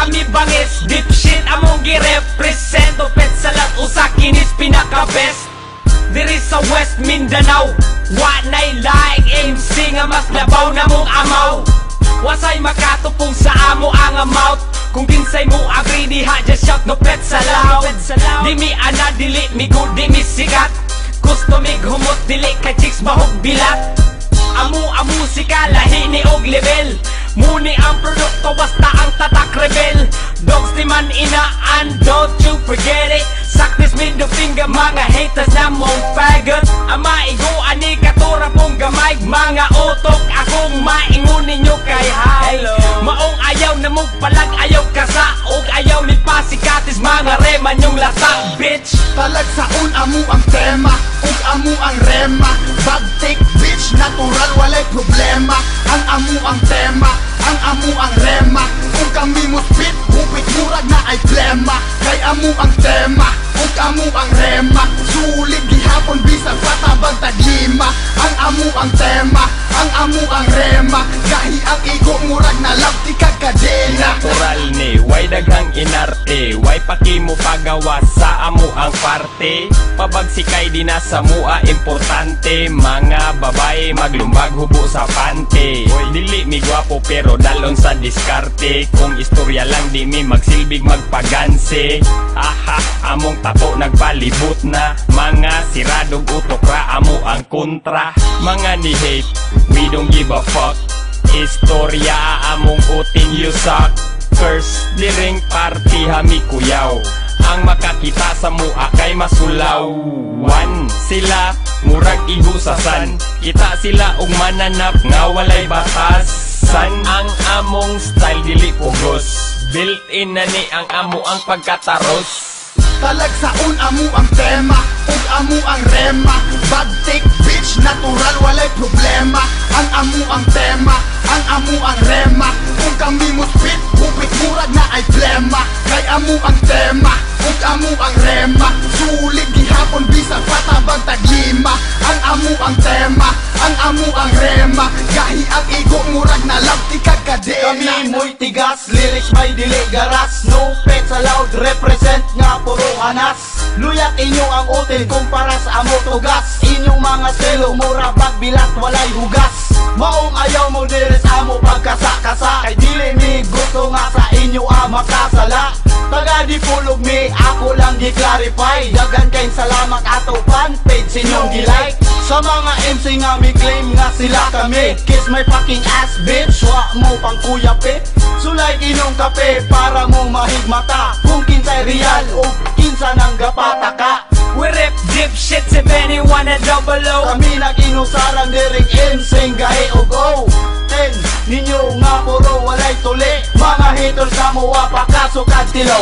kami bangis. Dipshit among gi-represent. Upet salat usa kinis pinaka-best diri sa West Mindanao. Wa nay laing MC nga mas labaw na mong amaw. Wasay makatupong sa amo ang amount. Kung kinsay mo agree diha just shout no pet sa loud. Di mi ana dili mi good di mi sikat. Gusto mi humot dili kay chicks mahog bilat. Amu musika lahi ni og level. Muni ang produkto basta ang tatak rebel. Dogs di man inaan, don't you forget it. Saktis me the finger mga haters na mong faggot. Ang maiguan ni katura pong gamay. Mga utok akong maingon ninyo kay hi. Maong ayaw na mong palag ayaw kasa. Og ayaw ni pasikatis mga reman yung lasa bitch. Talagsaon amo ang tema ug amo ang rema. Bad take bitch, natural walay problema. Ang amo ang tema, ang amo ang rema. Kung kami mo spit, hupit murag na ay plema. Kay amo ang tema ug amo ang rema. Sulit gihapon bisag patabang taglima. Ang amo ang tema, ang amo ang rema. Gahi ang igo murag na labti kag kadena. Natural ni, way daghang inarte. Way pakimo pagawa sa amo ang parte. Pabagsikay di na sa mua importante. Mga babae maglumbag hubo sa pante. Dili mi gwapo pero dalon sa diskarte. Kung istorya lang di mi magsilbig magpaganse. Aha, among tapo nagpalibot na. Mga siradog utok ra amo ang kontra. Mga ni hate, we don't give a fuck. Istorya among uting you suck. First, diring party hami kuyaw. Ang makakita sa mua kay masulaw. One, sila murag ihusasan. Kita sila og mananap nga walay batasan. Ang among style dili pugos. Built-in na ni ang amo ang pagkataros. Talagsaon amo ang tema ug amo ang rema. Bad take bitch, natural walay problema. Ang amo ang tema, ang amo ang rema. Kung kami mo spit, hupit murag na ay plema. Kay amo ang tema ug amo ang rema. Sulit gihapon bisag patabang taglima. Ang amo ang tema, ang amo ang rema. Gahi ang igo murag na labti kag kadena. Kami mo'y tigas, lyrics may dili garas. No pet sa loud, represent nga puro hanas. Luyat inyo ang util kumpara sa amo tugas. Inyong mga selo mura pagbilat walay hugas. Maong ayaw mo diris amo pagkasa-kasa. Kay dili mi gusto nga sa inyo makasala. Taga di pulog mi, ako lang gi-clarify. Dagan kay salamat ato fan page inyong gi-like. Sa mga MC nga mi claim nga sila kami. Kiss my fucking ass bitch, wa mo pang kuyape. Sulay inyong kape para mo mahigmata. Kung kinsay real o kinsa nang gapataka. We rip dipshit si Benny 1 and double O. Kami nag-inusaran diring insane gahi o go. Ten, ninyo nga puro walay tuli. Mga haters na mo wapakaso kadtilaw.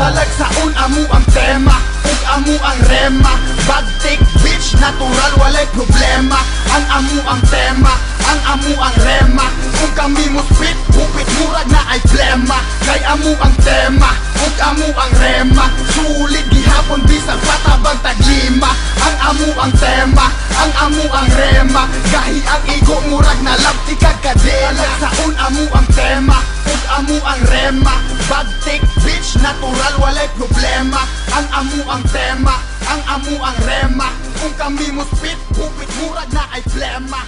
Talagsaon amo ang tema ug amo ang rema. Bad take bitch, natural walay problema. Ang amo ang tema, ang amo ang rema. Kung kami mo spit, hupit murag na ay plema. Kay amo ang tema ug amo ang rema. Sulit gihapon bisag patabang taglima. Ang amo ang tema, ang amo ang rema. Gahi ang igo murag na labti kag kadena. Talagsaon amo ang tema ug amo ang rema. Bad take bitch, natural walay problema. Ang amo ang tema, ang amo ang rema. Kung kami mo spit, hupit murag na ay plema.